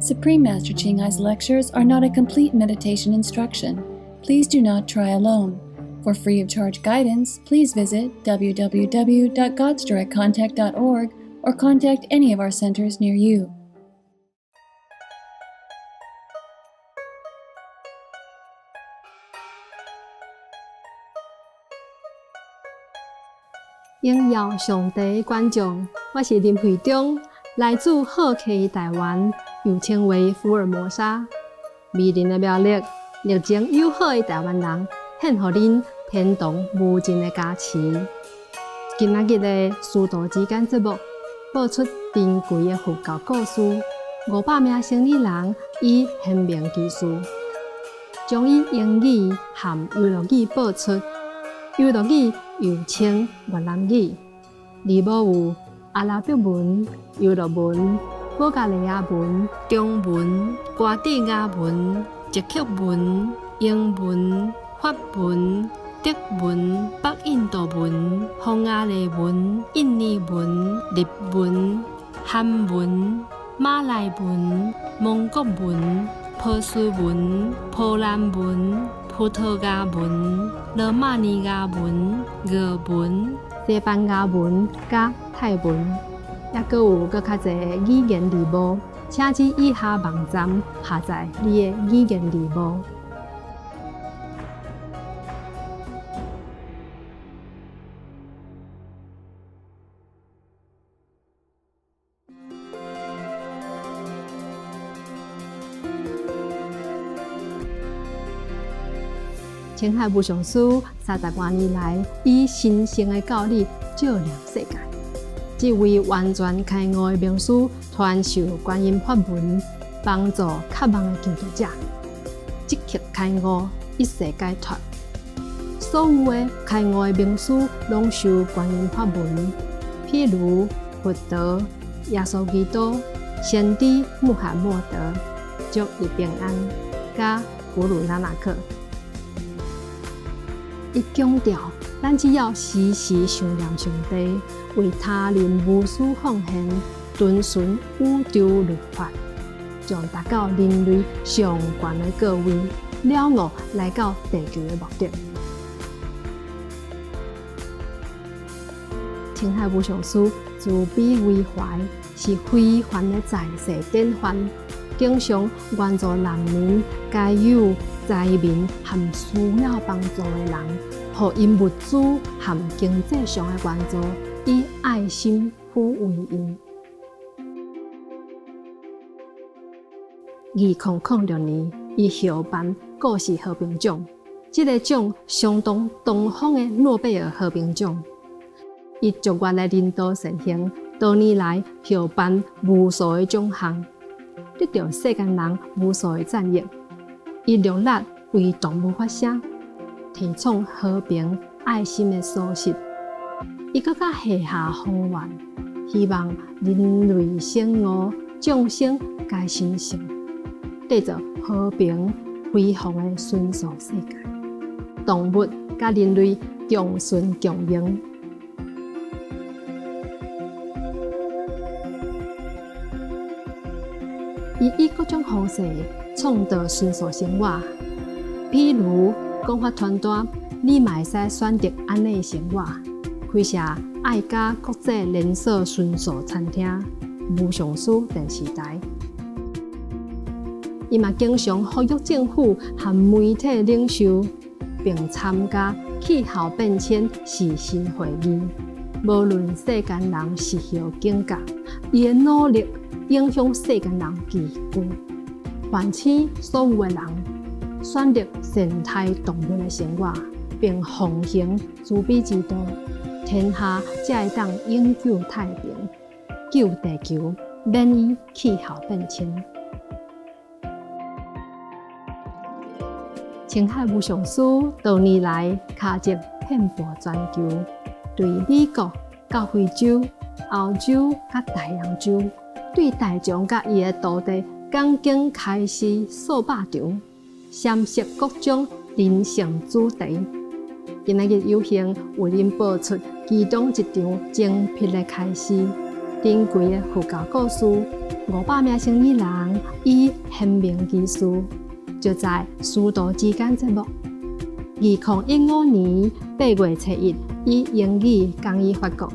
Supreme Master Ching Hai's lectures are not a complete meditation instruction. Please do not try alone. For free of charge guidance, please visit www.godsdirectcontact.org or contact any of our centers near you.應邀上帝觀眾，我是林慧中，來自好客台灣，又稱為福爾摩沙。迷人的魅力，熱情友好的台灣人，獻予恁天堂無盡的加持。今仔日的師徒之間節目，播出珍貴的佛教故事，500名生意人以顯明技術，將以英語和幽默語播出。幽默語又稱越南語，字母有阿拉伯文、幽默文、保加利亞文、中文、瓜地亞文、捷克文、英文、法文、德文、北印度文、匈牙利文、印尼文、日文、韓文、馬來文、蒙古文、波斯文、波蘭文、葡萄牙文、羅馬尼亞文、俄文、西班牙文加泰文，也閣有較濟語言字母，請至以下網站下載你的語言字母。青海無上師30多年來，以神聖的教理照亮世界。這位完全開悟的名師，傳授觀音法門，幫助渴望的求道者即刻開悟，一世解脫。所有的開悟的名師，攏受觀音法門，譬如佛陀、耶穌基督、先知穆罕默德、祝伊平安，加古魯那納克。伊強調，咱只要時時想念上帝，為他人無私奉獻，遵循宇宙律法，將達到人類上懸的高位，了悟來到地球的目的。青海無上師慈悲為懷，是非凡的在世典範，經常援助難民、解憂、災民和需要幫助的人，予因物資和經濟上的援助，以愛心撫慰因。2006年，伊獲頒故事和平獎，這個獎相當東方的諾貝爾和平獎。伊卓越的領導善行，多年來獲頒無數的獎項，得到世間人無數的讚揚。伊熱力為動物發聲，提倡和平愛心的素質。伊閣較下下宏願，希望人類生活眾生皆心性，締造和平輝煌的順遂世界。動物甲人類共存共榮。伊以各種方式創造順遂生活，譬如講法傳單，你嘛會使選擇安尼生活，開設愛家國際連鎖順遂餐廳、無上師電視台。伊嘛經常呼籲政府和媒體領袖，並參加氣候變遷時事會議。無論世間人是否警覺，伊的努力影響世間人極高，喚起所有的人選擇善待動物的生活，並奉行慈悲之道，天下才會當永久太平，救地球免於氣候變遷。青海無上師多年來腳跡遍布全球，對美國、到非洲、歐洲甲大洋洲，對大眾甲伊的土地講經開示數百場，闡釋各種人生主題。今仔日有幸為您播出其中一場精闢的開示，珍貴的佛教故事， 500名生意人以显明技术，就在书道之间节目。2015年8月7日以英语公益发告。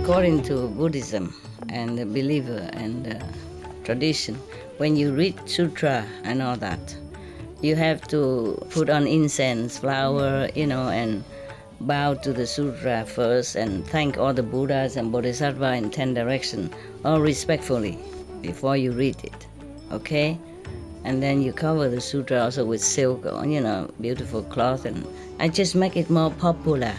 According to Buddhism and the believer and the tradition, when you read sutra and all that, you have to put on incense, flower, and bow to the sutra first and thank all the Buddhas and Bodhisattvas in 10 directions, all respectfully, before you read it, okay? And then you cover the sutra also with silk or, beautiful cloth, and I just make it more popular.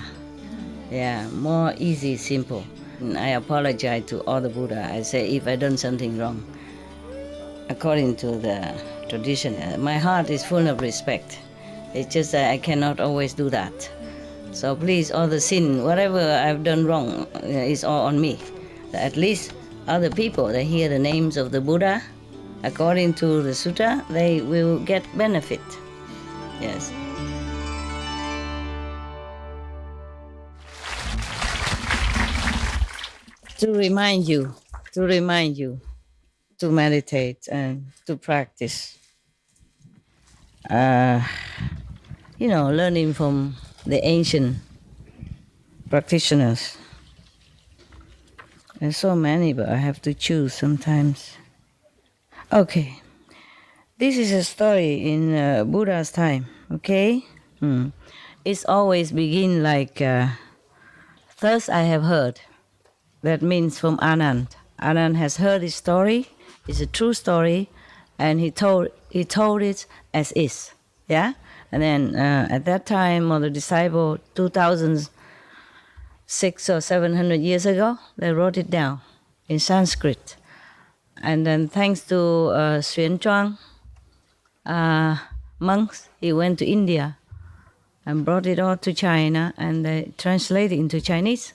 Yeah, more easy, simple. And I apologize to all the Buddha. I say if I done something wrong, according to the tradition, my heart is full of respect. It's just that I cannot always do that. So please, all the sin, whatever I've done wrong, is all on me. At least other people, they hear the names of the Buddha, according to the sutta, they will get benefit. Yes. To remind you to meditate and to practice. Learning from the ancient practitioners. There's so many, but I have to choose sometimes. Okay. This is a story in Buddha's time, okay? It's always begin like, thus I have heard. That means from Anand. Anand has heard his story. It's a true story, and he told it as is. Yeah, and then at that time, or the disciple, 2,600 or 700 years ago, they wrote it down in Sanskrit, and then thanks to Xuan Zhuang monks, he went to India and brought it all to China, and they translated it into Chinese.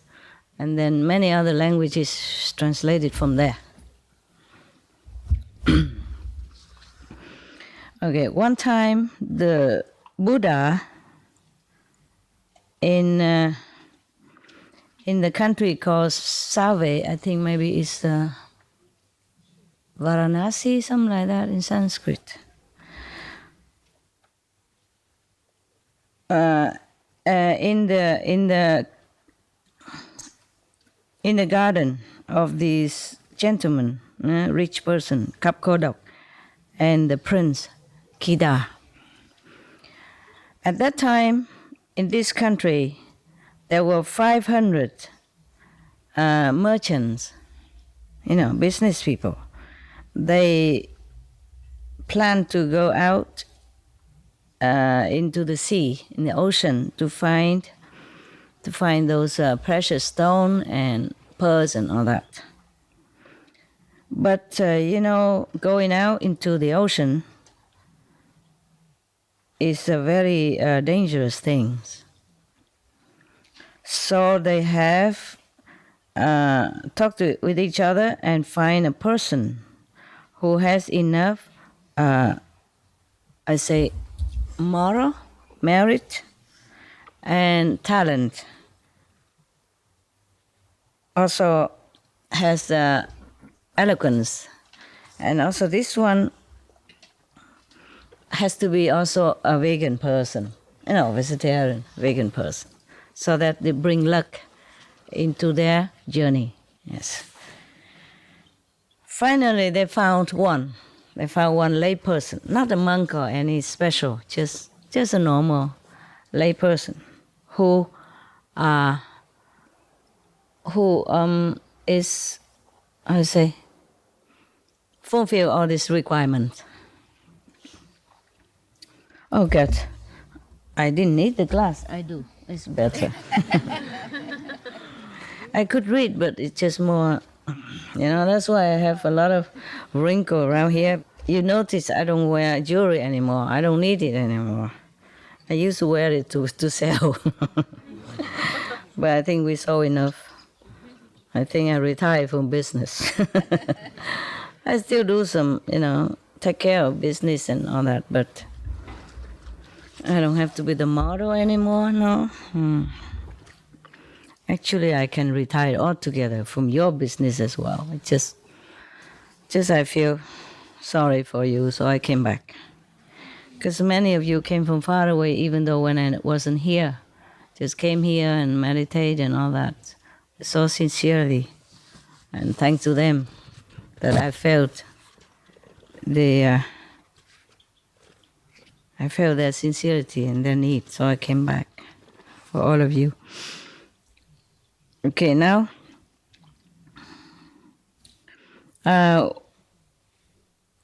And then many other languages translated from there. Okay, one time the Buddha in the country called Save, I think maybe it's Varanasi, something like that in Sanskrit. In the garden of this gentleman, rich person, Kapkodok, and the prince, Kida. At that time, in this country, there were 500 merchants, business people. They planned to go out into the sea, in the ocean, to find those precious stone and pearls and all that. But, going out into the ocean is a very dangerous thing. So they have talked with each other and find a person who has enough, moral, merit, and talent. Also has eloquence, and also this one has to be also a vegan person, vegetarian, vegan person, so that they bring luck into their journey. Yes. Finally, they found one. They found one lay person, not a monk or any special, just a normal lay person who is, fulfill all these requirements. Oh God, I didn't need the glass. I do. It's better. I could read, but it's just more, that's why I have a lot of wrinkle around here. You notice I don't wear jewelry anymore. I don't need it anymore. I used to wear it to sell. But I think we saw enough. I think I retired from business. I still do some, take care of business and all that, but I don't have to be the model anymore, no. Actually, I can retire altogether from your business as well. It just I feel sorry for you, so I came back. Because many of you came from far away, even though when I wasn't here. Just came here and meditate and all that, so sincerely. And thanks to them that I felt their sincerity and their need, so I came back for all of you. Okay, now,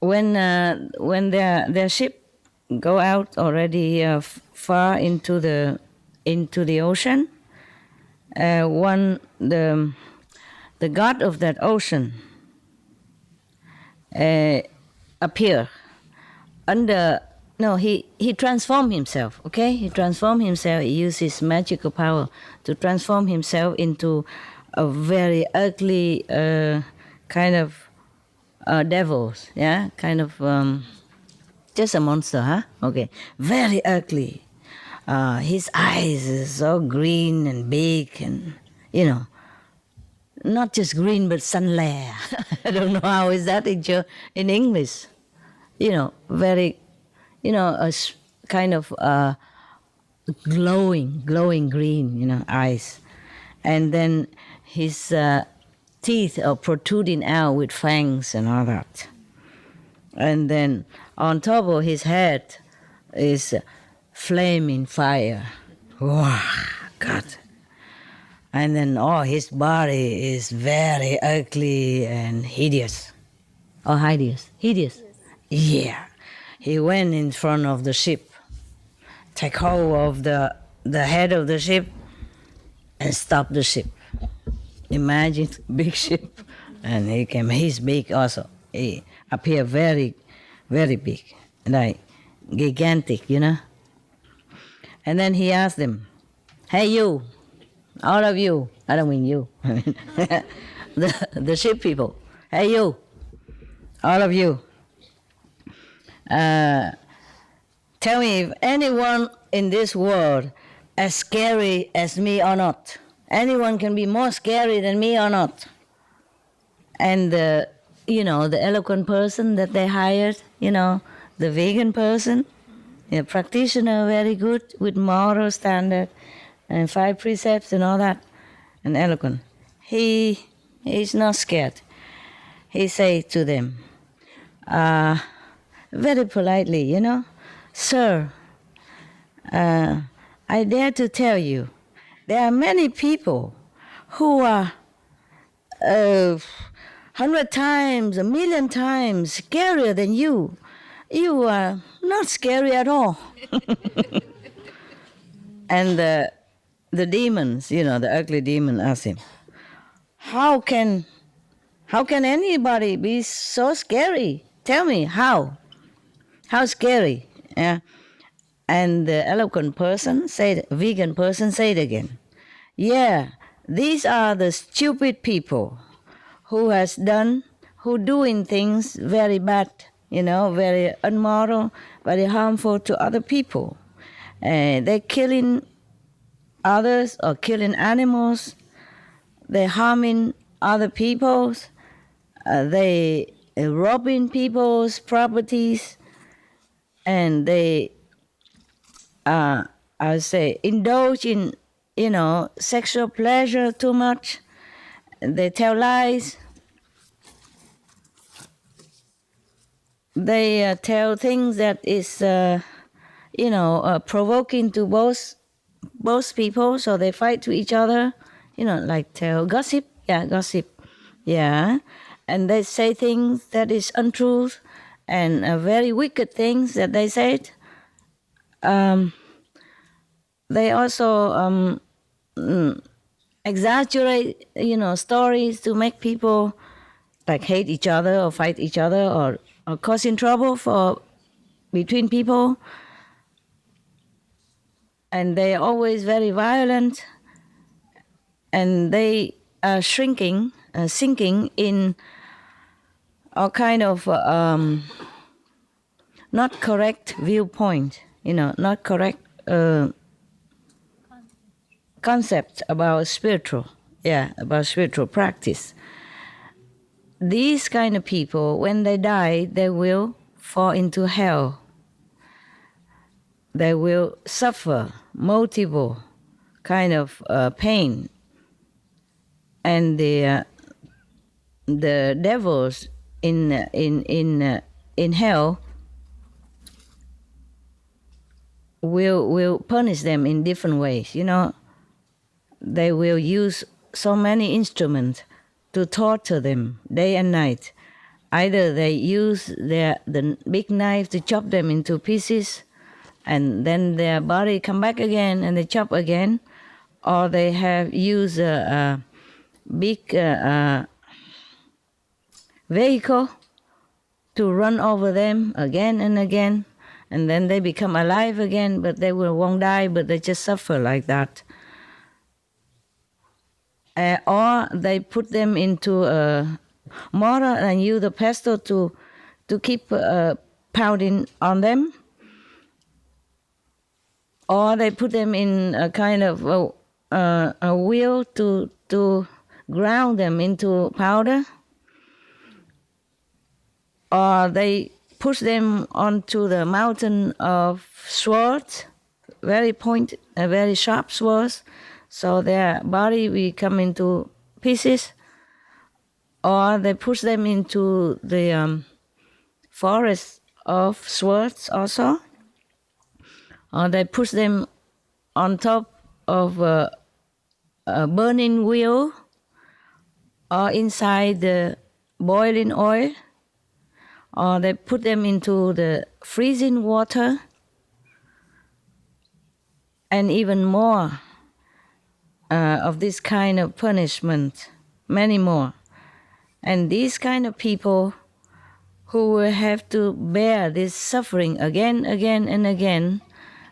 when their ship go out already far into the ocean, the god of that ocean appear he transformed himself, okay? He transformed himself. He used his magical power to transform himself into a very ugly kind of devils, yeah? Kind of just a monster, huh? Okay. Very ugly. His eyes is so green and big and, not just green but sun-lair. I don't know how is that in English. Very, a kind of glowing green, eyes. And then his teeth are protruding out with fangs and all that. And then on top of his head is flaming fire. Wow, God. And then his body is very ugly and hideous. Or hideous? Hideous? Yes. Yeah. He went in front of the ship, take hold of the head of the ship, and stop the ship. Imagine, big ship. And he came, he's big also. He appeared very, very big, like gigantic, And then he asked them, hey you, all of you, I don't mean you, I mean the ship people, hey you, all of you, tell me if anyone in this world as scary as me or not. Anyone can be more scary than me or not. And the eloquent person that they hired, the vegan person, a practitioner, very good with moral standard and 5 precepts and all that, and eloquent. He's not scared. He say to them, very politely, sir, I dare to tell you, there are many people who are 100 times, 1,000,000 times scarier than you. You are not scary at all. And the demons, the ugly demon asked him, how can anybody be so scary? Tell me, how? How scary? Yeah. And the eloquent person vegan person said again, yeah, these are the stupid people who doing things very bad, very immoral, very harmful to other people. They're killing others or killing animals. They're harming other people's. They robbing people's properties. And they, indulge in, sexual pleasure too much. They tell lies. They tell things that is, provoking to both people, so they fight to each other. Like tell gossip. Yeah, gossip. Yeah. And they say things that is untruth and very wicked things that they said. They also exaggerate, stories to make people like hate each other or fight each other or causing trouble between people. And they are always very violent. and they are sinking in all kind of not correct viewpoint, not correct concept about spiritual practice. These kind of people, when they die, they will fall into hell. They will suffer multiple kind of pain, and the devils in hell will punish them in different ways. They will use so many instruments to torture them day and night. Either they use the big knife to chop them into pieces, and then their body come back again and they chop again, or they have used a big vehicle to run over them again and again, and then they become alive again, but they won't die, but they just suffer like that. Or they put them into a mortar and use the pestle to keep pounding on them. Or they put them in a kind of a wheel to ground them into powder. Or they push them onto the mountain of swords, very sharp swords, so their body will come into pieces. Or they push them into the forest of swords also. Or they push them on top of a burning wheel, or inside the boiling oil. Or they put them into the freezing water, and even more of this kind of punishment, many more. And these kind of people who will have to bear this suffering again and again,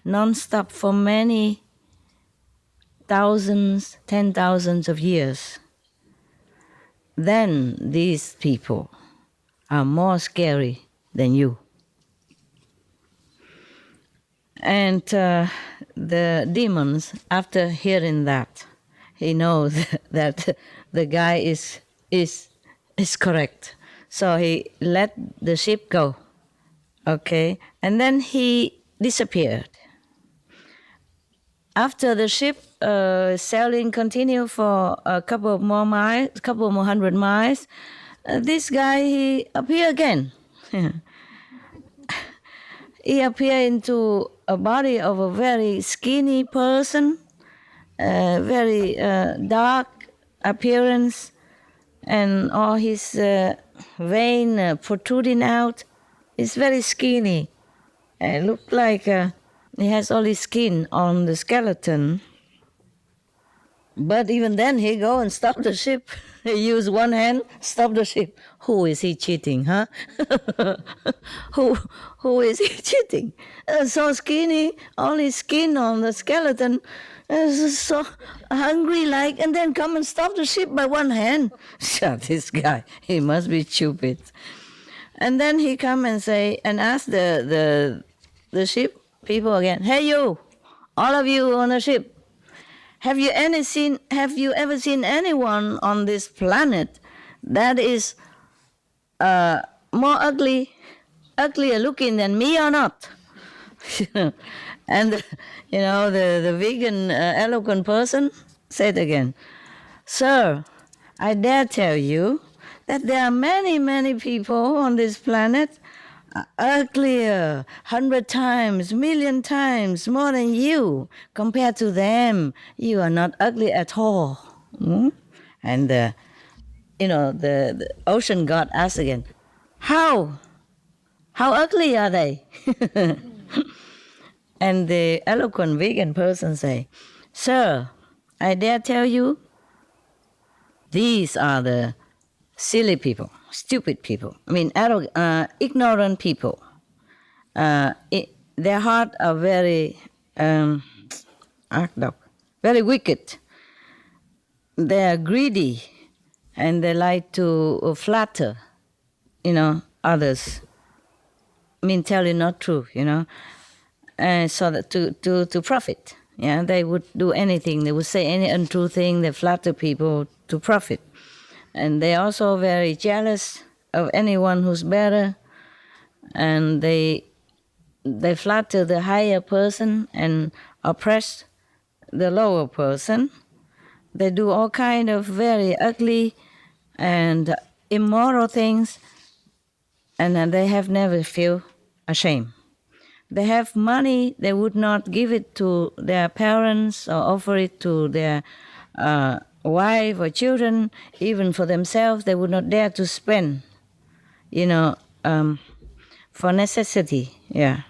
non-stop for many thousands, 10,000s of years, then these people are more scary than you. And the demons, after hearing that, he knows that the guy is correct. So he let the ship go. Okay? And then he disappeared. After the ship sailing continued for a couple more hundred miles, this guy, he appeared again. He appeared into a body of a very skinny person, very dark appearance, and all his vein protruding out. He's very skinny. It looked like he has only skin on the skeleton. But even then, he go and stop the ship. He use one hand, stop the ship. Who is he cheating, huh? Who is he cheating? So skinny, only skin on the skeleton, so hungry like, and then come and stop the ship by one hand. This guy, he must be stupid. And then he come and say, and ask the ship people again, hey you, all of you on the ship, have you ever seen anyone on this planet that is more uglier looking than me or not? And the vegan eloquent person said again, sir, I dare tell you that there are many, many people on this planet uglier 100 times, million times more than you. Compared to them, you are not ugly at all. And the ocean god asked again, how ugly are they? And the eloquent vegan person say, sir, I dare tell you, these are the silly people, stupid people. I mean, ignorant people. Their hearts are very very wicked. they are greedy and they like to flatter, others. Tell you not true, so that to profit. Yeah, they would do anything. They would say any untrue thing. They flatter people to profit. And they're also very jealous of anyone who's better. And they flatter the higher person and oppress the lower person. They do all kind of very ugly and immoral things, and they have never feel ashamed. They have money, they would not give it to their parents or offer it to their wife or children. Even for themselves, they would not dare to spend, for necessity. Yeah.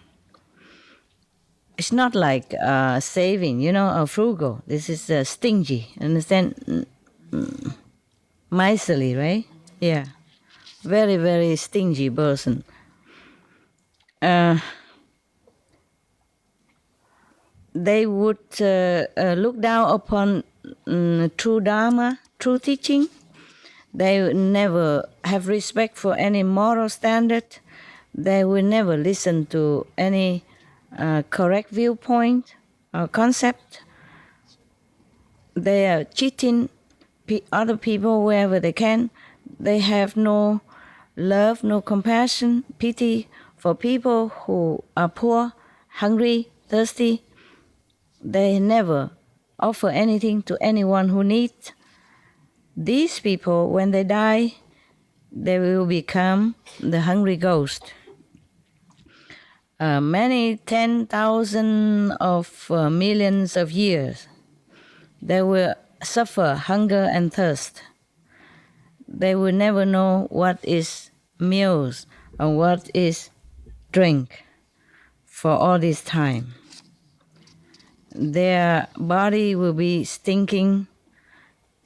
It's not like saving, or frugal. This is stingy, understand? Miserly, right? Yeah. Very, very stingy person. They would look down upon true Dharma, true teaching. They would never have respect for any moral standard. They will never listen to any correct viewpoint or concept. They are cheating other people wherever they can. They have no love, no compassion, pity for people who are poor, hungry, thirsty. They never offer anything to anyone who needs. These people, when they die, they will become the hungry ghost. Many 10,000 of millions of years, they will suffer hunger and thirst. They will never know what is meals and what is drink for all this time. Their body will be stinking,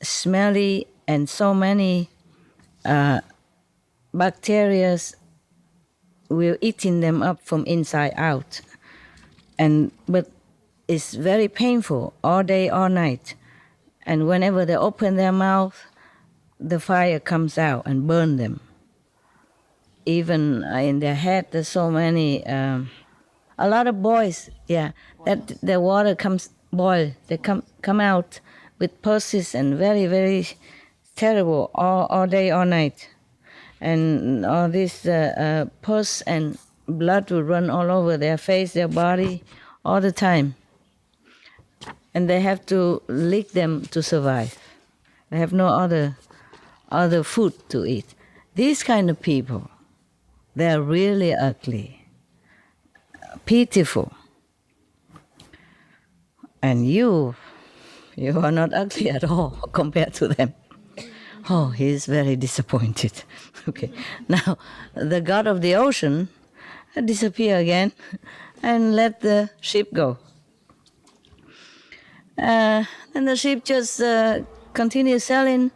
smelly, and so many bacteria will eating them up from inside out. But it's very painful all day, all night. And whenever they open their mouth, the fire comes out and burn them. Even in their head, there's so many, a lot of boils, that the water comes boil. They come out with pulses and very, very terrible all day, all night. And all this pus and blood will run all over their face, their body, all the time. And they have to lick them to survive. They have no other food to eat. These kind of people, they're really ugly, pitiful. And you are not ugly at all compared to them. Oh, he is very disappointed. Okay, now the god of the ocean disappear again and let the ship go. And the ship just continue sailing.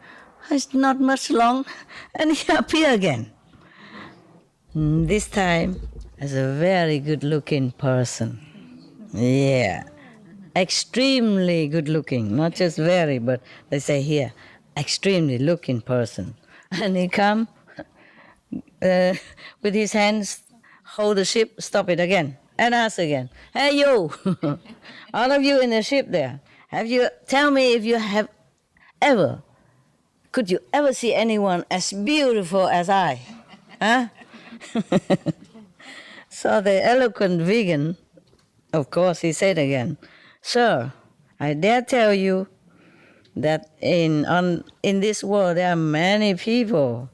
It's not much long, and he appear again. This time as a very good-looking person. Yeah, extremely good-looking, not just very, but they say here, extremely looking person. And he come with his hands, hold the ship, stop it again, and ask again, hey you, all of you in the ship there, tell me if you have could you ever see anyone as beautiful as I? Huh? So the eloquent vegan, of course, he said again, sir, I dare tell you that in this world there are many people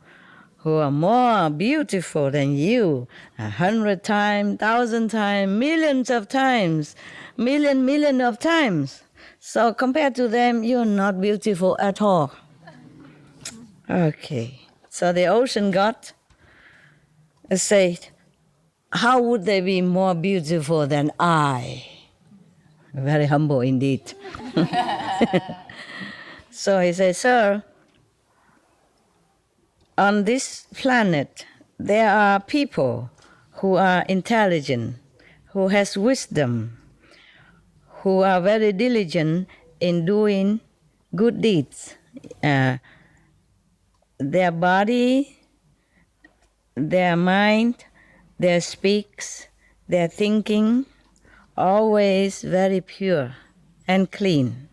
who are more beautiful than you, 100 times, 1,000 times, millions of times, million of times. So compared to them, you're not beautiful at all. Okay, so the ocean god said, how would they be more beautiful than I? Very humble indeed. So he said, sir, on this planet, there are people who are intelligent, who has wisdom, who are very diligent in doing good deeds, Their body, their mind, their speaks, their thinking, always very pure and clean.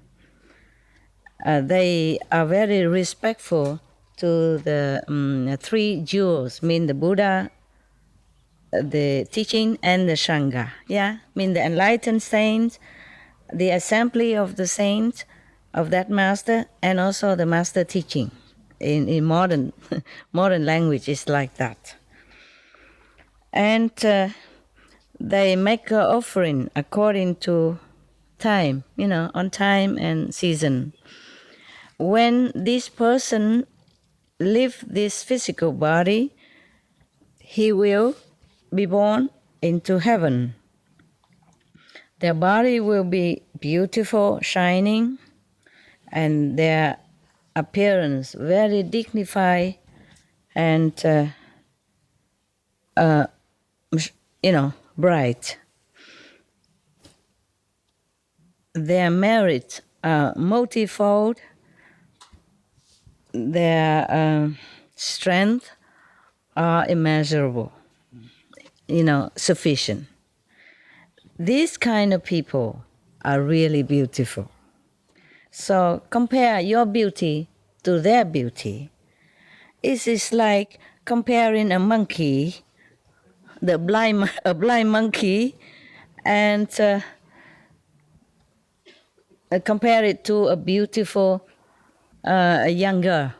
They are very respectful to the three jewels, mean the Buddha, the teaching, and the Sangha. Yeah, mean the enlightened saints, the assembly of the saints of that master, and also the master teaching. In modern modern language, is like that. And they make an offering according to time, on time and season. When this person leave this physical body, he will be born into heaven. Their body will be beautiful, shining, and their appearance very dignified and bright. Their merit are multifold. Their strength are immeasurable, sufficient. These kind of people are really beautiful. So compare your beauty to their beauty. It is like comparing a monkey, a blind monkey, and compare it to a beautiful young girl.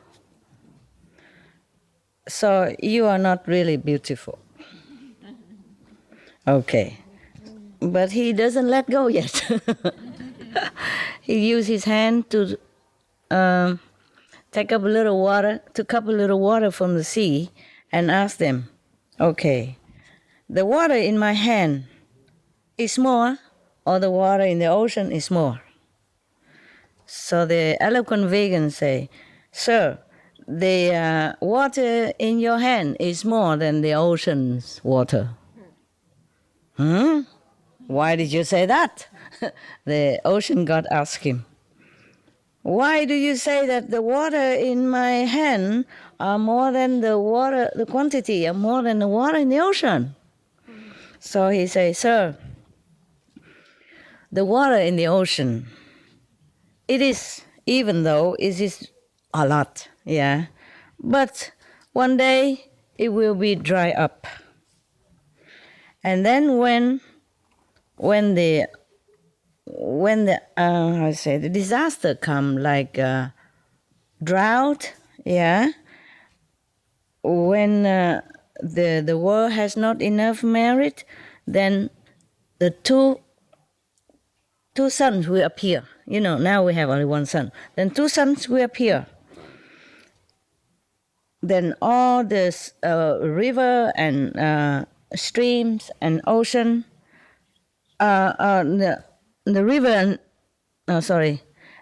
So you are not really beautiful. Okay. But he doesn't let go yet. He used his hand to take up a little water, took up a little water from the sea and asked them, okay, the water in my hand is more or the water in the ocean is more? So the eloquent vegan say, sir, the water in your hand is more than the ocean's water. Why did you say that? The ocean god asked him, why do you say that the water in my hand are more than the water, the quantity are more than the water in the ocean? So he says, sir, the water in the ocean, it is, even though it is a lot, yeah, but one day it will be dry up. And then when the disaster come, like drought, yeah, when the world has not enough merit, then the two suns will appear. Now we have only one sun. Then two suns will appear. Then all this river and streams and ocean, the river and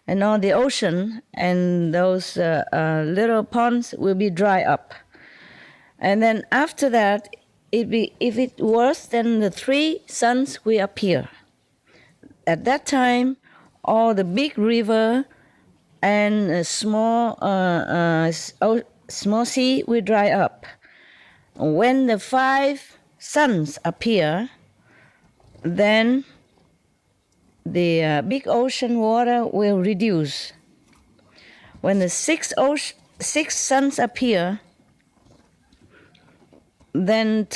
and all the ocean and those little ponds will be dry up. And then after that, if it worse, then the three suns will appear. At that time, all the big river and small sea will dry up. When the five suns appear, then the big ocean water will reduce. When the six suns appear, then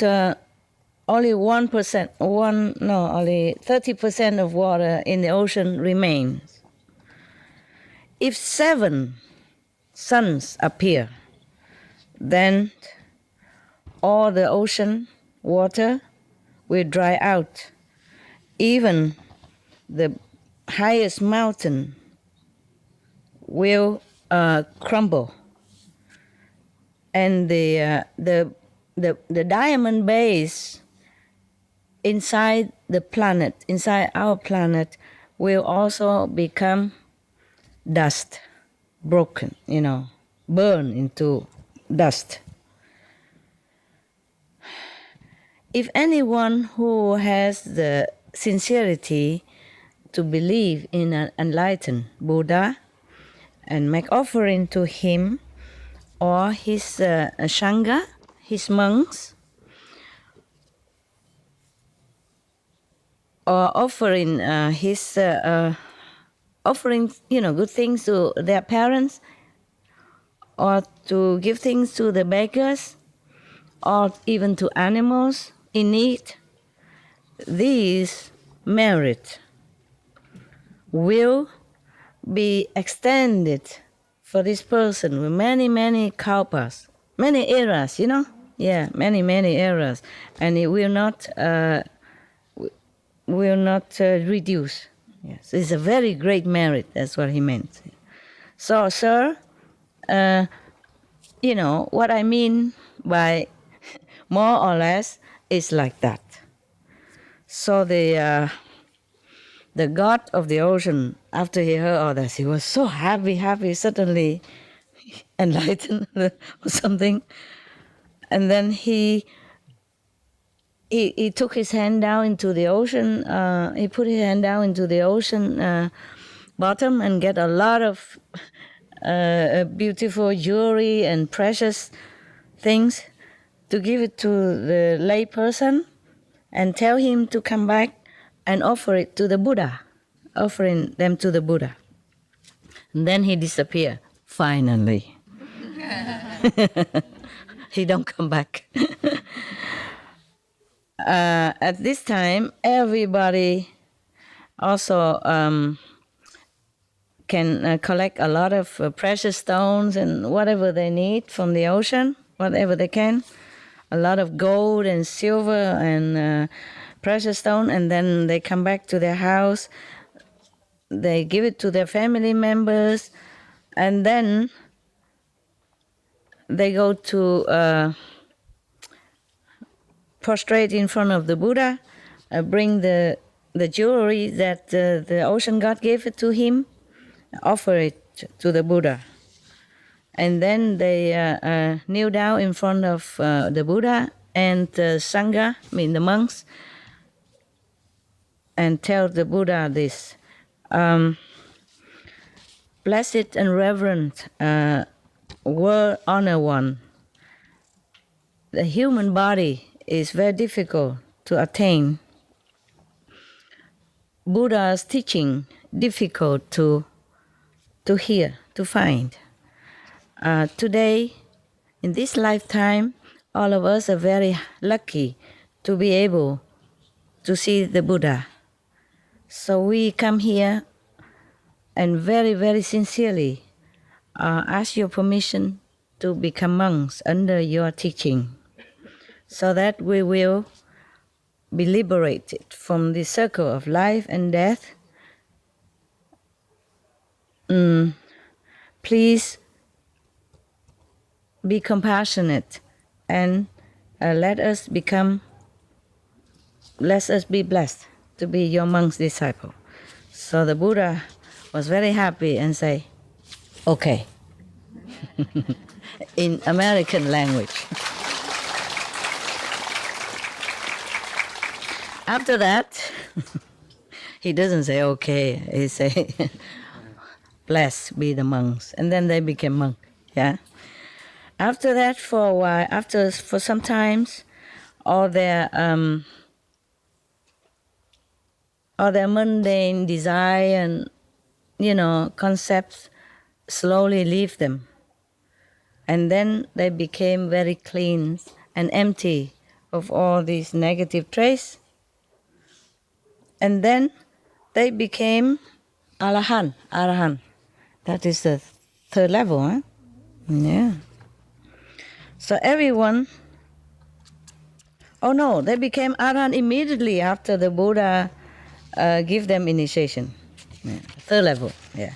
only 1%, only 30% of water in the ocean remains. If 7 suns appear, then all the ocean water will dry out. Even the highest mountain will crumble, and the diamond base inside the planet, inside our planet, will also become dust, broken, burn into dust. If anyone who has the sincerity to believe in an enlightened Buddha and make offering to him or his Sangha, his monks, or offering offering good things to their parents, or to give things to the beggars, or even to animals in need, these merit will be extended for this person with many kalpas, many eras, many eras, and it will not reduce. Yes, it's a very great merit. That's what he meant. So, sir, what I mean by more or less is like that. So the god of the ocean, after he heard all this, he was so happy, suddenly enlightened or something. And then he took his hand down into the ocean. He put his hand down into the ocean bottom and get a lot of beautiful jewelry and precious things to give it to the lay person and tell him to come back and offer it to the Buddha, offering them to the Buddha. And then he disappeared, finally. He don't come back. At this time, everybody also can collect a lot of precious stones and whatever they need from the ocean, whatever they can. A lot of gold and silver and precious stone, and then they come back to their house. They give it to their family members, and then they go to prostrate in front of the Buddha, bring the jewelry that the ocean god gave it to him, offer it to the Buddha. And then they kneel down in front of the Buddha and the Sangha, the monks, and tell the Buddha this. Blessed and reverend world honor one. The human body is very difficult to attain. Buddha's teaching difficult to hear, to find. Today, in this lifetime, all of us are very lucky to be able to see the Buddha. So we come here and very sincerely ask your permission to become monks under your teaching, so that we will be liberated from the circle of life and death. Please be compassionate and let us be blessed to be your monk's disciple. So the Buddha was very happy and say, okay, in American language. After that, he doesn't say okay, he say, blessed be the monks. And then they became monks, yeah? After that, for a while, for some times, all their mundane desire and, concepts slowly leave them. And then they became very clean and empty of all these negative traits. And then they became Arhat. That is the third level, huh? Yeah. So everyone, they became Arhat immediately after the Buddha give them initiation. Yeah. Third level, yeah.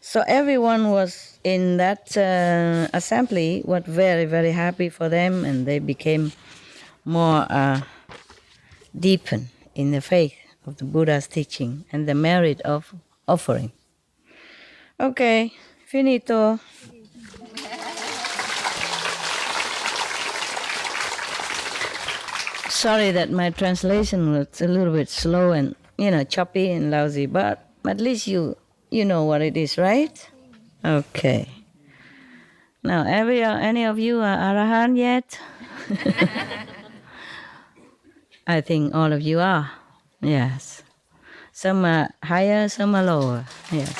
So everyone was in that assembly was very happy for them, and they became more deepened in the faith of the Buddha's teaching and the merit of offering. Okay, finito. Sorry that my translation was a little bit slow and choppy and lousy, but at least you know what it is, right? Okay. Now, any of you are Arhat yet? I think all of you are. Yes. Some are higher, some are lower. Yes.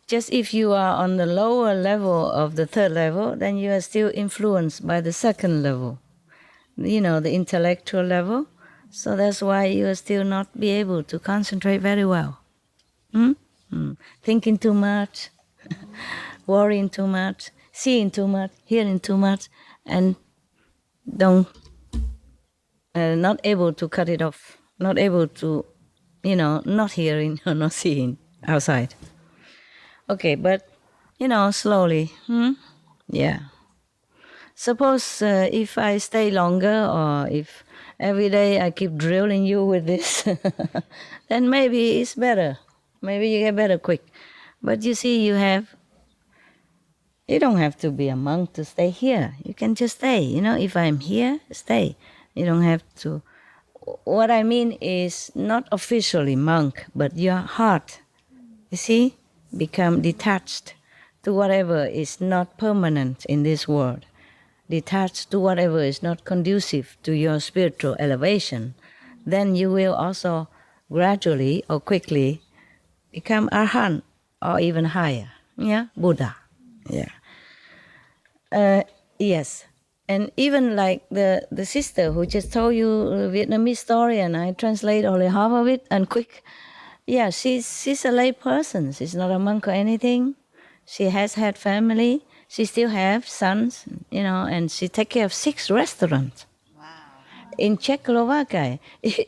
Just if you are on the lower level of the third level, then you are still influenced by the second level, the intellectual level. So that's why you will still not be able to concentrate very well. Thinking too much, worrying too much, seeing too much, hearing too much, and not able to cut it off, not able to, not hearing or not seeing outside. Okay, but, slowly. Yeah. Suppose if I stay longer, or if every day I keep drilling you with this, then maybe it's better. Maybe you get better quick. But you see, you don't have to be a monk to stay here. You can just stay. If I'm here, stay. You don't have to. What I mean is not officially monk, but your heart, you see, become detached to whatever is not permanent in this world. Detached to whatever is not conducive to your spiritual elevation, then you will also gradually or quickly become Arhat or even higher. Yeah, Buddha. Yeah. Yes. And even like the sister who just told you a Vietnamese story, and I translate only half of it and quick. Yeah, she's a lay person. She's not a monk or anything. She has had family. She still have sons, and she take care of 6 restaurants. Wow. In Czechoslovakia.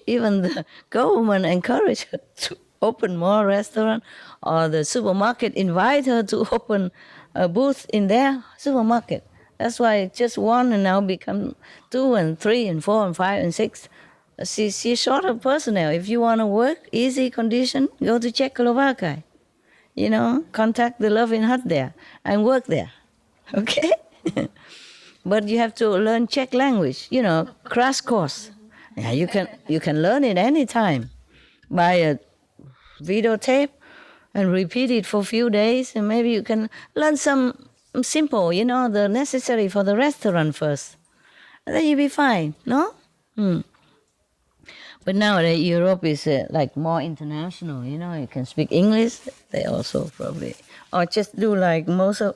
Even the government encouraged her to open more restaurants, or the supermarket invite her to open a booth in their supermarket. That's why just 1 and now become 2 and 3 and 4 and 5 and 6. She's short of personnel. If you want to work, easy condition, go to Czechoslovakia. Contact the loving hut there and work there. Okay? But you have to learn Czech language, crash course. Yeah, you can learn it anytime. Buy a videotape and repeat it for a few days, and maybe you can learn some simple, the necessary for the restaurant first. And then you'll be fine, no? But nowadays Europe is like more international, you can speak English. They also probably, or just do like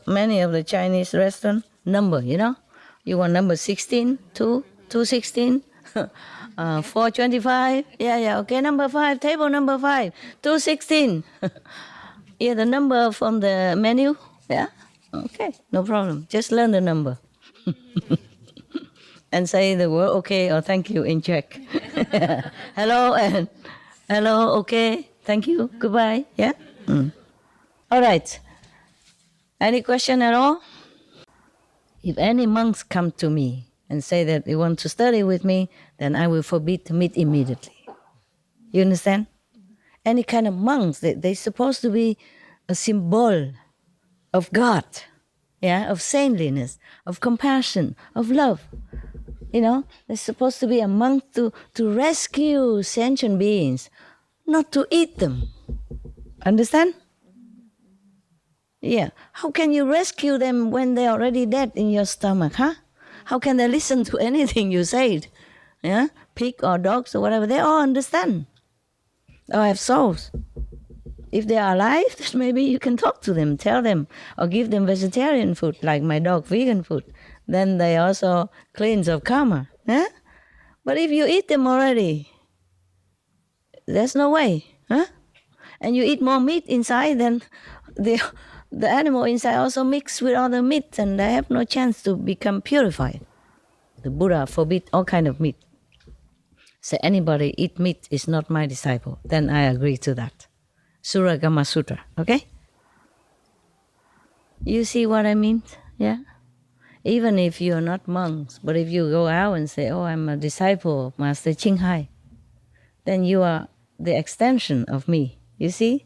many of the Chinese restaurant number, You want number 16, 216, 425. Yeah, okay, number 5, table number 5, 216. Yeah, the number from the menu. Yeah, okay, no problem. Just learn the number. And say the word okay or thank you in Czech. Hello and hello, okay, thank you, goodbye. Yeah? All right. Any question at all? If any monks come to me and say that they want to study with me, then I will forbid to meet immediately. You understand? Any kind of monks, they're supposed to be a symbol of God, of saintliness, of compassion, of love. They're supposed to be a monk to rescue sentient beings, not to eat them. Understand? Yeah. How can you rescue them when they're already dead in your stomach, huh? How can they listen to anything you said? Yeah? Pig or dogs or whatever, they all understand. Or have souls. If they are alive, then maybe you can talk to them, tell them, or give them vegetarian food, like my dog, vegan food. Then they also cleanse of karma. Yeah? But if you eat them already, there's no way. Huh? And you eat more meat inside, then the animal inside also mix with other meat, and they have no chance to become purified. The Buddha forbid all kind of meat. Say anybody eat meat is not my disciple. Then I agree to that. Suragama Sutra, okay? You see what I mean? Yeah? Even if you're not monks, but if you go out and say, oh, I'm a disciple of Master Ching Hai, then you are the extension of me. You see?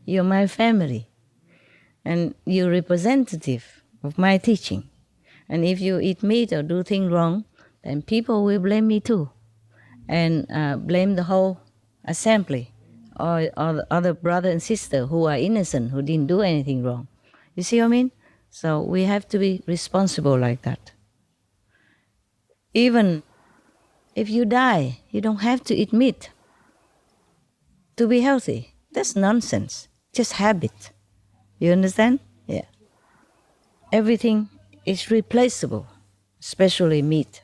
You're my family. And you're representative of my teaching. And if you eat meat or do things wrong, then people will blame me too. And blame the whole assembly or the other brother and sister who are innocent, who didn't do anything wrong. You see what I mean? So we have to be responsible like that. Even if you die, you don't have to eat meat to be healthy. That's nonsense. Just habit. You understand? Yeah. Everything is replaceable, especially meat.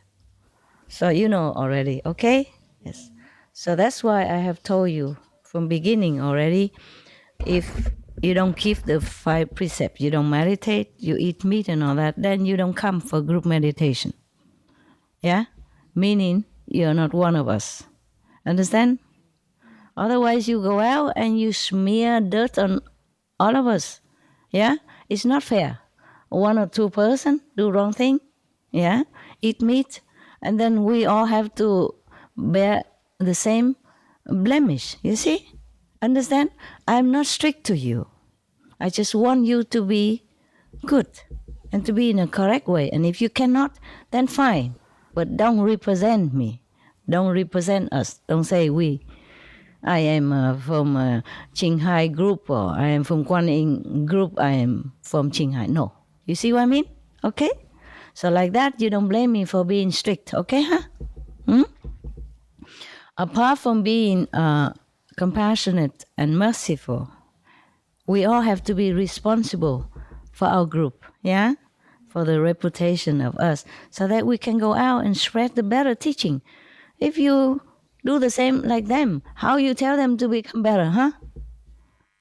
So you know already, okay? Yes. So that's why I have told you from beginning already, if you don't keep the 5 precepts, you don't meditate, you eat meat and all that, then you don't come for group meditation. Yeah? Meaning you're not one of us. Understand? Otherwise you go out and you smear dirt on all of us. Yeah? It's not fair. 1 or 2 person do wrong thing. Yeah? Eat meat. And then we all have to bear the same blemish. You see? Understand? I'm not strict to you. I just want you to be good and to be in a correct way. And if you cannot, then fine. But don't represent me. Don't represent us. Don't say we. I am from Ching Hai group, or I am from Kuan Yin group, I am from Ching Hai. No. You see what I mean? Okay? So like that, you don't blame me for being strict. Okay, huh? Apart from being compassionate and merciful, we all have to be responsible for our group, yeah? For the reputation of us, so that we can go out and spread the better teaching. If you do the same like them, how you tell them to become better, huh?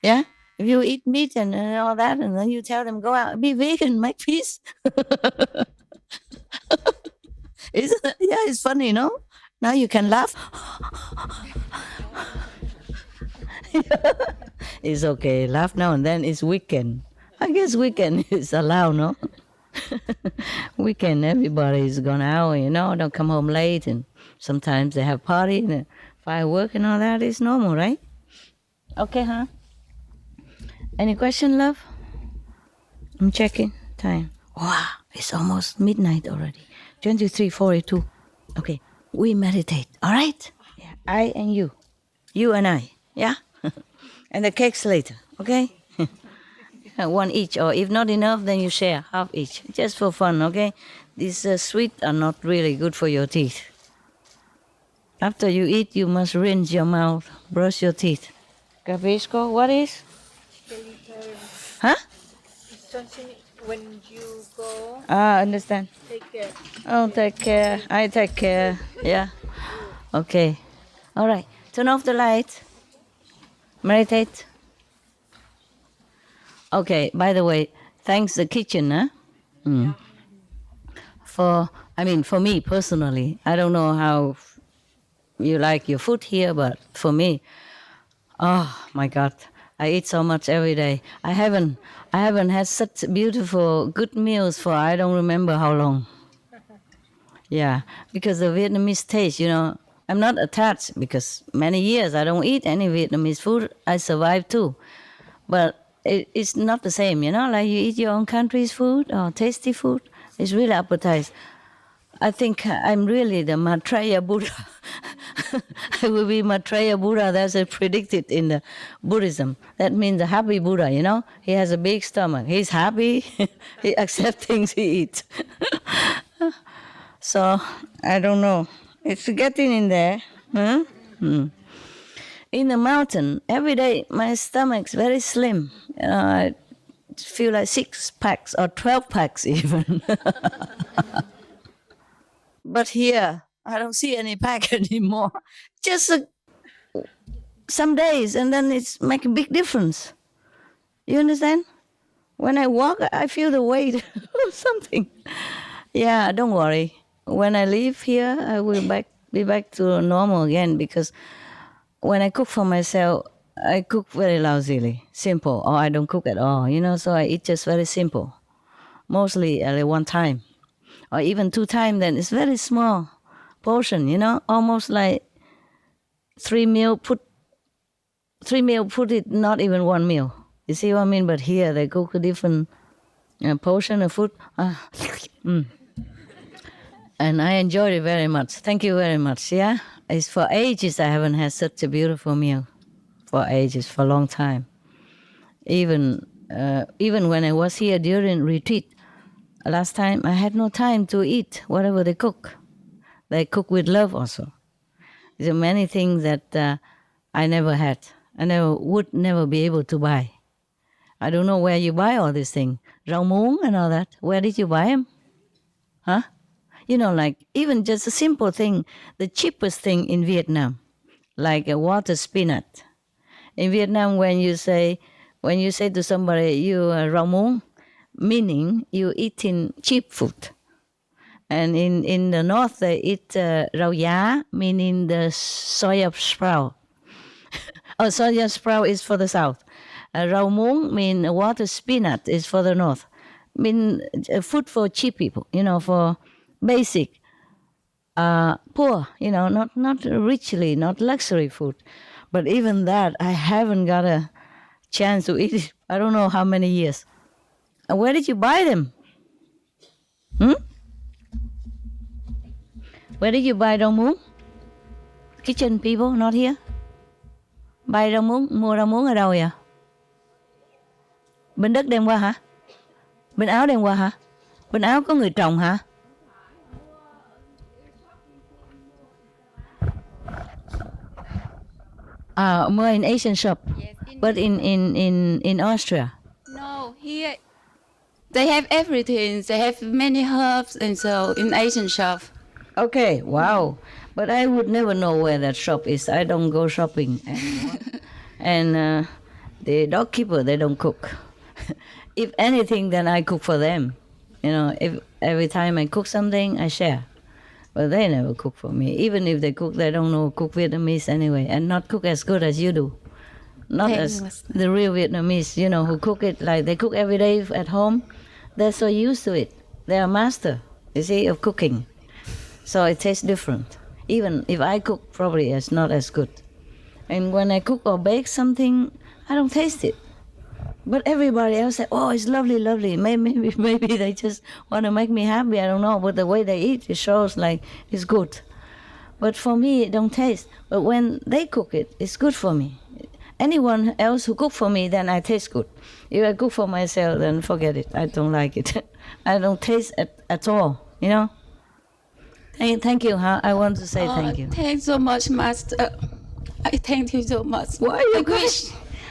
Yeah? If you eat meat and all that, and then you tell them, go out, be vegan, make peace. It's funny, no? Now you can laugh. It's okay. Laugh now and then. It's weekend. I guess weekend is allowed, no? Weekend, everybody is gone out, don't come home late, and sometimes they have party and firework and all that. Is normal, right? Okay, huh? Any question, love? I'm checking time. Wow, it's almost midnight already. 23:42. Okay, we meditate, all right? Yeah, I and you. You and I, yeah? And the cakes later, okay? 1 each, or if not enough, then you share half each, just for fun, okay? These sweets are not really good for your teeth. After you eat, you must rinse your mouth, brush your teeth. Capisco? What is? Huh? Something when you go, Understand. take care. Oh, take care. I take care. Yeah. Okay. All right. Turn off the light. Meditate. Okay. By the way, thanks the kitchen, huh? For me personally, I don't know how you like your food here, but for me, oh my God, I eat so much every day. I haven't had such beautiful, good meals for I don't remember how long. Yeah, because the Vietnamese taste, I'm not attached because many years I don't eat any Vietnamese food. I survive too. But it's not the same, like you eat your own country's food or tasty food. It's really appetizing. I think I'm really the Maitreya Buddha. I will be Maitreya Buddha. That's predicted in the Buddhism. That means the happy Buddha, He has a big stomach. He's happy. He accepts things he eats. So, I don't know. It's getting in there. Huh? In the mountain, every day my stomach's very slim. I feel like 6 packs or 12 packs even. But here, I don't see any pack anymore. Just some days, and then it's make a big difference. You understand? When I walk, I feel the weight of something. Yeah, don't worry. When I leave here, I will be back to normal again, because when I cook for myself, I cook very lousily, simple, or I don't cook at all, so I eat just very simple. Mostly at one time, or even 2 times, then it's very small portion, almost like 3 meal, put it, not even 1 meal. You see what I mean? But here they cook a different portion of food. And I enjoyed it very much. Thank you very much, yeah? It's for ages I haven't had such a beautiful meal. for ages, for a long time. Even when I was here during retreat, last time I had no time to eat whatever they cook. They cook with love also. There are many things that I never had. I would never be able to buy. I don't know where you buy all these things. Rau muống and all that. Where did you buy them? Huh? Like even just a simple thing, the cheapest thing in Vietnam, like a water spinach. In Vietnam, when you say to somebody you are rau muống, meaning you eating cheap food. And in the north, they eat rau giá, meaning the soya sprout. Soya sprout is for the south. Rau muống mean water spinach is for the north. Mean food for cheap people, for basic, poor, not richly, not luxury food. But even that, I haven't got a chance to eat it. I don't know how many years. And where did you buy them? Where did you buy rau muống? Kitchen people, not here? Buy rau muống, mua rau muống ở đâu vậy? Bên Đức đem qua hả? Bên Áo đem qua hả? Bên Áo có người trồng hả? More in Asian shop. Yes, But in Austria. No, here they have everything. They have many herbs and so in Asian shop. Okay, wow. But I would never know where that shop is. I don't go shopping anymore. And the dog keeper, they don't cook. If anything, then I cook for them. If every time I cook something, I share. But they never cook for me. Even if they cook, they don't know cook Vietnamese anyway, and not cook as good as you do. Not as the real Vietnamese, who cook it like they cook every day at home. They're so used to it. They're a master, you see, of cooking. So it tastes different. Even if I cook, probably it's not as good. And when I cook or bake something, I don't taste it. But everybody else say, oh, it's lovely, lovely. Maybe they just want to make me happy, I don't know. But the way they eat, it shows like it's good. But for me, it don't taste. But when they cook it, it's good for me. Anyone else who cook for me, then I taste good. If I cook for myself, then forget it. I don't like it. I don't taste at all, Thank you, huh? I want to say thank you. Thanks so much, Master. I thank you so much. Why are you crying?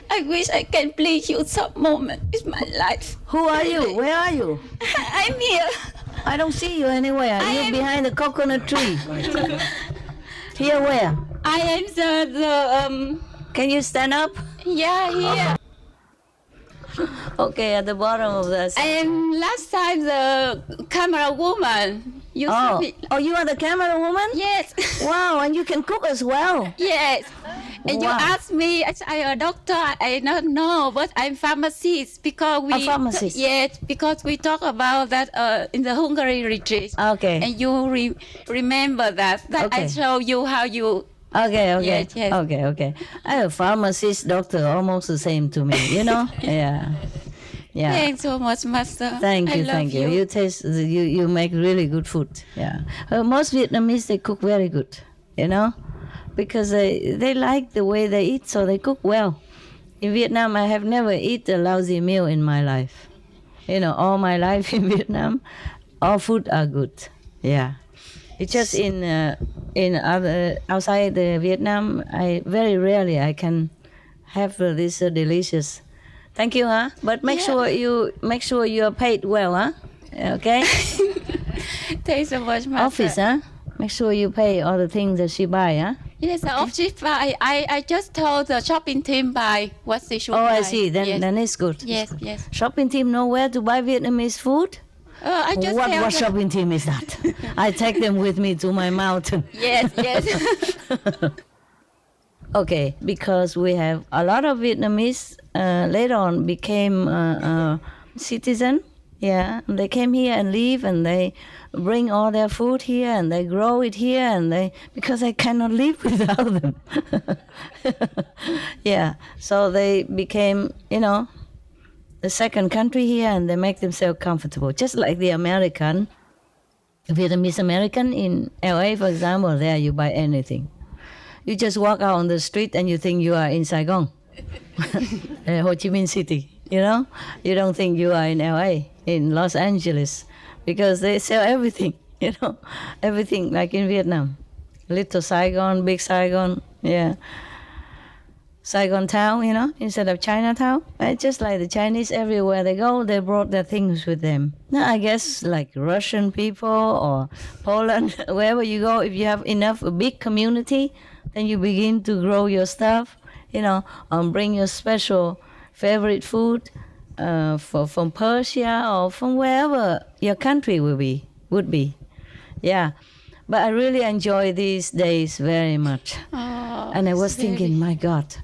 I wish I can please you some moment in my life. Who are you? Where are you? I'm here. I don't see you anywhere. You're behind the coconut tree. Here where? I am the Can you stand up? yeah, here. Okay, at the bottom of the... I am last time the camera woman. You see me. Oh, you are the camera woman? Yes. Wow, and you can cook as well. Yes. And you Wow. asked me, I am a doctor. I don't know, but I'm pharmacist because we. A pharmacist? Yes, because we talk about that in the Hungary retreat. Okay. And you remember that I Okay. show you how you. Okay. Yes. Okay. I'm a pharmacist, doctor, almost the same to me, Yeah. Yeah. Thanks so much, Master. Thank I you, love thank you. You make really good food. Yeah. Most Vietnamese, they cook very good, because they like the way they eat, so they cook well. In Vietnam, I have never eaten a lousy meal in my life. All my life in Vietnam, all food are good. Yeah. It's just in other outside the Vietnam, I very rarely I can have this delicious. Thank you, huh? But make sure you are paid well, huh? Okay. Thanks so much, Master. Office, huh? Make sure you pay all the things that she buy, huh? Yes, the office buy. I just told the shopping team buy what they should Oh, buy. I see. Then it's good. Yes, yes. Shopping team know where to buy Vietnamese food? I just What tell them. shopping team is that? I take them with me to my mountain. Yes. Okay, because we have a lot of Vietnamese later on became citizen. Yeah, and they came here and live, and they bring all their food here, and they grow it here, and because I cannot live without them. Yeah, so they became, the second country here, and they make themselves comfortable, just like the Vietnamese American in LA, for example. There you buy anything. You just walk out on the street and you think you are in Saigon, Ho Chi Minh City. You know, you don't think you are in LA, in Los Angeles, because they sell everything. You know, everything like in Vietnam, little Saigon, big Saigon, yeah. Saigon town, you know, instead of Chinatown. Just like the Chinese, everywhere they go, they brought their things with them. Now, I guess like Russian people or Poland, wherever you go, if you have enough, a big community, then you begin to grow your stuff, you know, bring your special favorite food from Persia or from wherever your country would be. Yeah. But I really enjoy these days very much. Oh, And I was thinking, my God,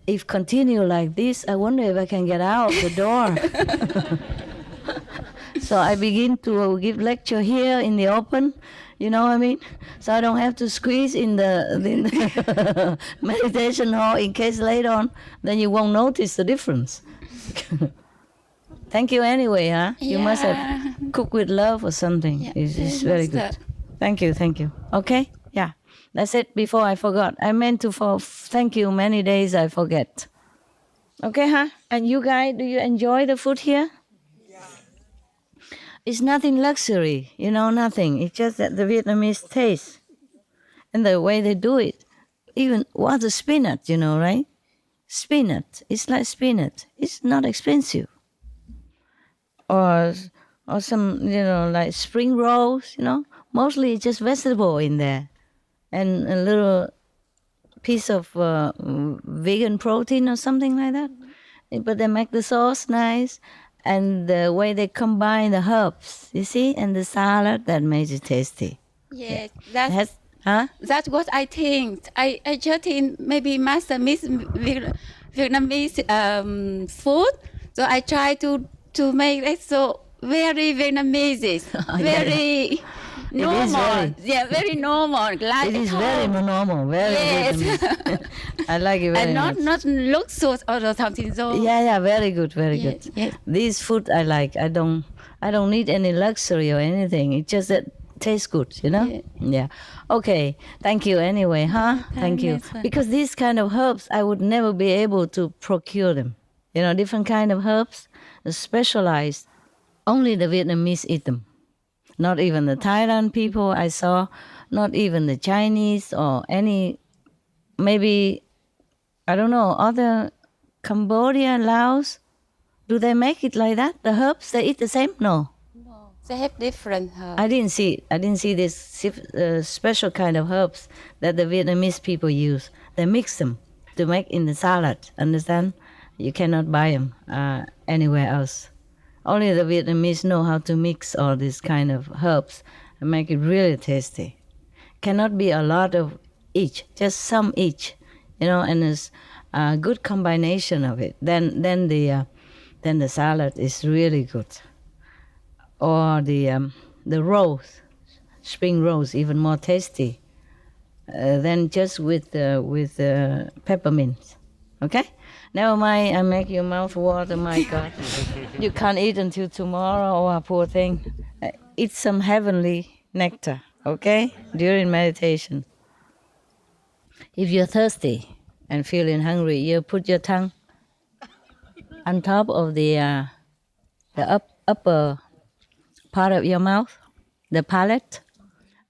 if continue like this, I wonder if I can get out of the door. So I begin to give lecture here in the open, you know what I mean? So I don't have to squeeze in the meditation hall in case later on, then you won't notice the difference. Thank you anyway, huh? You must have cooked with love or something. Yeah, It's very good. Thank you. Okay? Yeah. That's it before I forgot. I meant to thank you many days I forget. Okay, huh? And you guys, do you enjoy the food here? Yeah. It's nothing luxury, you know, nothing. It's just that the Vietnamese taste and the way they do it. Even what the spinach, you know, right? Spinach. It's like spinach. It's not expensive. Or some, you know, like spring rolls, you know. Mostly it's just vegetable in there. And a little piece of vegan protein or something like that. But they make the sauce nice. And the way they combine the herbs, you see, and the salad, that makes it tasty. Yes, That's that's what I think. I just think maybe Master miss Vietnamese food. So I try to make it so very Vietnamese, very... normal, very normal. Like it is very normal, very Vietnamese. I like it very much. And not luxurious or something. So Yeah, very good, very good. Yes. This food I like. I don't need any luxury or anything. It just that tastes good, you know. Yeah. Okay. Thank you anyway, huh? Thank you. Because these kind of herbs, I would never be able to procure them. You know, different kind of herbs, specialized. Only the Vietnamese eat them. Not even the Thailand people I saw, not even the Chinese or any, maybe, I don't know, other Cambodia, Laos. Do they make it like that? The herbs, they eat the same? No. they have different herbs. I didn't see this special kind of herbs that the Vietnamese people use. They mix them to make in the salad, understand? You cannot buy them anywhere else. Only the Vietnamese know how to mix all these kind of herbs and make it really tasty. Cannot be a lot of each, just some each, you know, and it's a good combination of it. Then the salad is really good. Or the rolls, spring rolls, even more tasty than just with peppermint. Okay? Never mind, I make your mouth water, my God. You can't eat until tomorrow, oh, poor thing. Eat some heavenly nectar, okay? During meditation. If you're thirsty and feeling hungry, you put your tongue on top of the upper part of your mouth, the palate,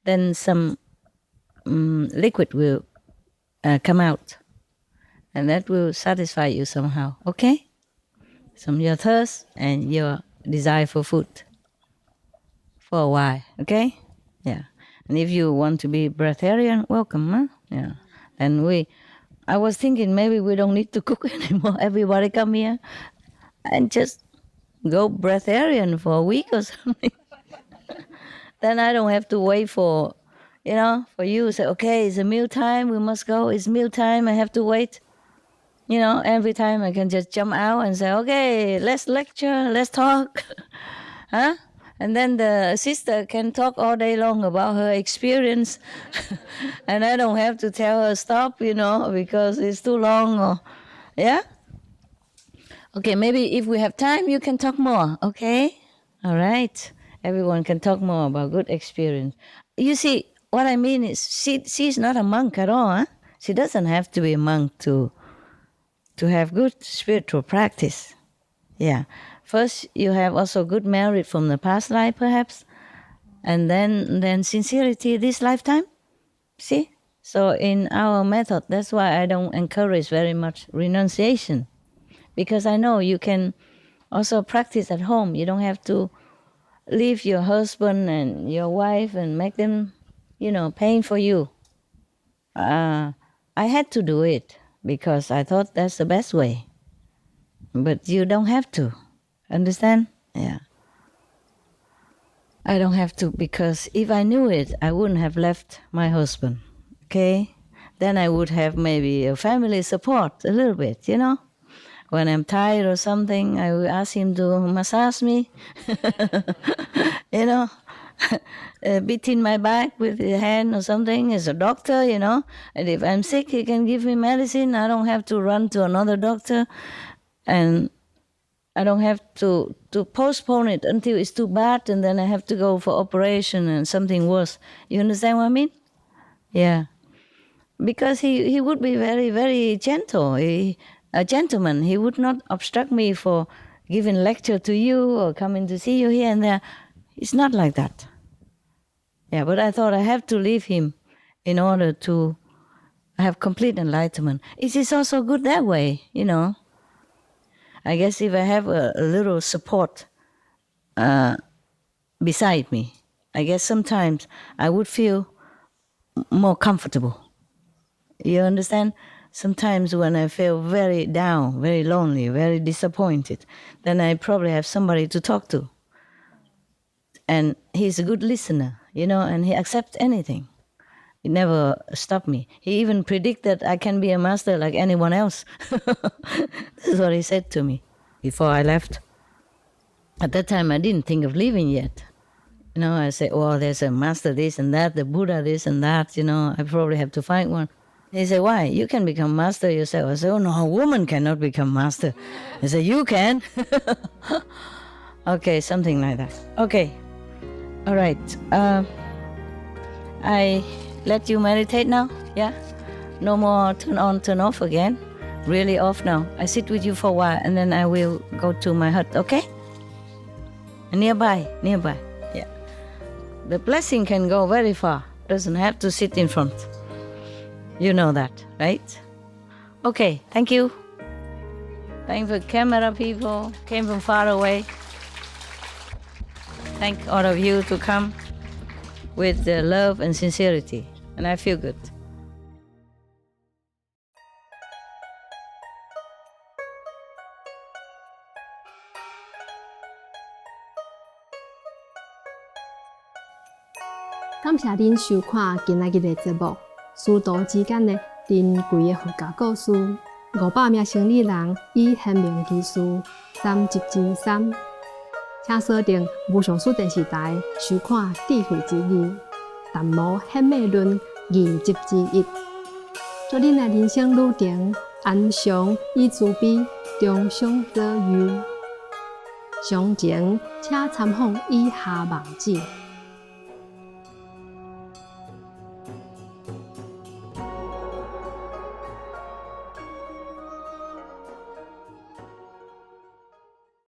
then some liquid will come out. And that will satisfy you somehow, okay? From your thirst and your desire for food for a while, okay? Yeah. And if you want to be breatharian, welcome, huh? Yeah. And I was thinking maybe we don't need to cook anymore. Everybody come here and just go breatharian for a week or something. Then I don't have to wait for you to say, okay, it's a meal time, we must go. It's meal time, I have to wait. You know, every time I can just jump out and say, okay, let's lecture, let's talk. Huh? And then the sister can talk all day long about her experience. And I don't have to tell her stop, because it's too long. Yeah? Okay, maybe if we have time, you can talk more, okay? All right. Everyone can talk more about good experience. You see, what I mean is she's not a monk at all, huh? She doesn't have to be a monk to have good spiritual practice. Yeah. First, you have also good merit from the past life, perhaps, and then sincerity this lifetime. See? So in our method, that's why I don't encourage very much renunciation, because I know you can also practice at home. You don't have to leave your husband and your wife and make them, paying for you. I had to do it because I thought that's the best way. But you don't have to. Understand? Yeah. I don't have to, because if I knew it, I wouldn't have left my husband. Okay? Then I would have maybe a family support a little bit, When I'm tired or something, I will ask him to massage me, beating my back with his hand or something. He's a doctor, And if I'm sick, he can give me medicine. I don't have to run to another doctor. And I don't have to postpone it until it's too bad, and then I have to go for operation and something worse. You understand what I mean? Yeah. Because he would be very, very gentle. A gentleman. He would not obstruct me for giving lecture to you or coming to see you here and there. It's not like that. Yeah, but I thought I have to leave him in order to have complete enlightenment. It is also good that way, I guess if I have a little support beside me, I guess sometimes I would feel more comfortable. You understand? Sometimes when I feel very down, very lonely, very disappointed, then I probably have somebody to talk to. And he's a good listener, and he accepts anything. He never stopped me. He even predicted I can be a master like anyone else. This is what he said to me before I left. At that time, I didn't think of leaving yet. I said, there's a master this and that, the Buddha this and that, I probably have to find one. He said, why? You can become master yourself. I said, oh no, a woman cannot become master. He said, you can. Okay, something like that. Okay. All right. I let you meditate now, yeah? No more turn on, turn off again. Really off now. I sit with you for a while and then I will go to my hut, okay? Nearby, yeah. The blessing can go very far. Doesn't have to sit in front. You know that, right? Okay, thank you. Thank the camera people, came from far away. Thank all of you to come with the love and sincerity, and I feel good.感谢您收看今仔日的节目。师徒之间的珍贵的佛教故事，500名生理人以显明技术3集之3，请锁定无上师电视台收看智慧之语，淡无显美论2集之1。祝恁的人生旅程安详与慈悲，终享乐遇。详情请参访以下网址。